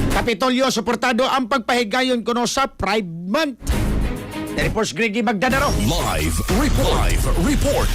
Kapitolyo suportado ang pagpahigayon kuno sa Pride Month. Reports Grady Magdanaro. Live report.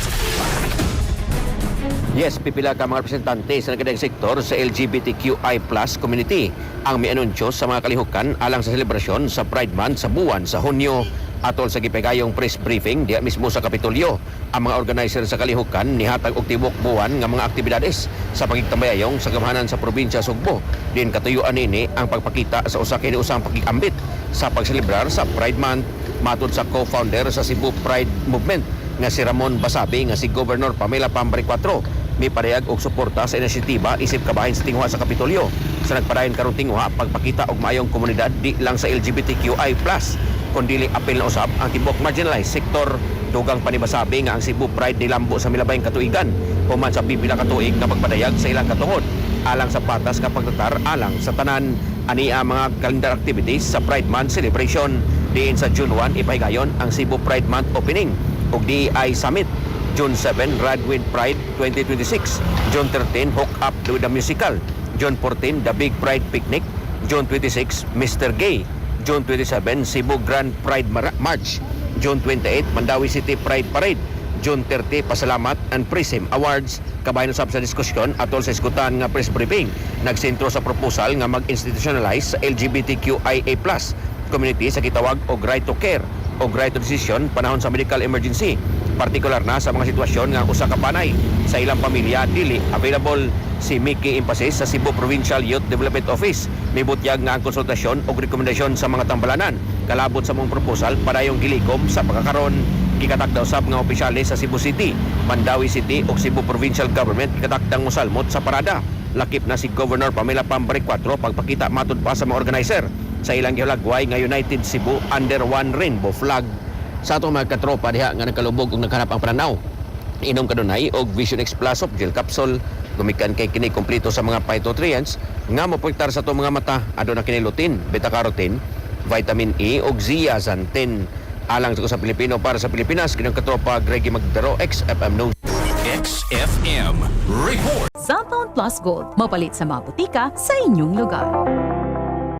Yes, pipila ka mga representante sa nagkadang sektor sa LGBTQI+ community ang may anunsyo sa mga kalihukan alang sa selebrasyon sa Pride Month sa buwan sa Hunyo. Atol sa gipagayong press briefing diya mismo sa Kapitolyo, ang mga organizer sa kalihukan nihatag og tibok buwan nga mga aktibidades sa pagigtambayayong sa gamhanan sa probinsya Sugbo. Din katuyuan nini ang pagpakita sa usa kini usang pagigambit sa pagselebrar sa Pride Month. Matod sa co-founder sa Cebu Pride Movement nga si Ramon Basabe nga si Governor Pamela Pambari 4 may parehag og suporta sa inisyatiba isip kabahin sa tingwa sa Kapitolyo sa nagpadayon karong tingwa pagpakita og maayong komunidad di lang sa LGBTQI+ kundi apil na usab ang tibok marginalized sektor. Dugang panibasabi nga ang Cebu Pride nilambo sa milabayng katuigan human sa pipila ka tuig nga pagpadayag sa ilang katungod alang sa patas nga pagtatar alang sa tanan. Ani ang mga calendar activities sa Pride Month celebration. Diin sa June 1 ipahigayon ang Cebu Pride Month opening ug DEI Summit. June 7 Radwind Pride 2026. June 13 Hook Up with the Musical. June 14 The Big Pride Picnic. June 26 Mr. Gay. June 27 Cebu Grand Pride March. June 28 Mandawi City Pride Parade. June 30 Pasalamat and Prism Awards. Kabahin usab sa diskusyon atol sa iskutan nga press briefing nagsentro sa proposal nga mag-institutionalize sa LGBTQIA+ community sa gitawag og right to care o right to decision panahon sa medical emergency, partikular na sa mga sitwasyon nga usa ka panay sa ilang pamilya dili available. Si Mickey Impases sa Cebu Provincial Youth Development Office may butyag nga ang konsultasyon o rekomendasyon sa mga tambalanan kalabot sa mong proposal padayong gilikom sa pagkakaron. Gikatakda usab nga opisyales sa Cebu City, Mandawi City ug Cebu Provincial Government gikatakdang mosalmot sa parada. Lakip na si Governor Pamela Pambari 4 pagpakita matud pa sa mga organizer sa ilang gihulagway nga United Cebu under one rainbow flag. Sa atong mga katropa diha nga nagkalubog ug naghanap ang pananaw, inom kadunay og Vision X Plus of gel capsule. Gumikan kay kini kompleto sa mga phytonutrients nga moprotektar sa atong mga mata. Aduna kini lutein, beta-carotene, vitamin E ug zeaxanthin. Alang sa Pilipino para sa Pilipinas, kinang katropa Greggy Magdaro, XFM News. XFM report. Cellphone Plus Gold, mapalit sa mga butika sa inyong lugar.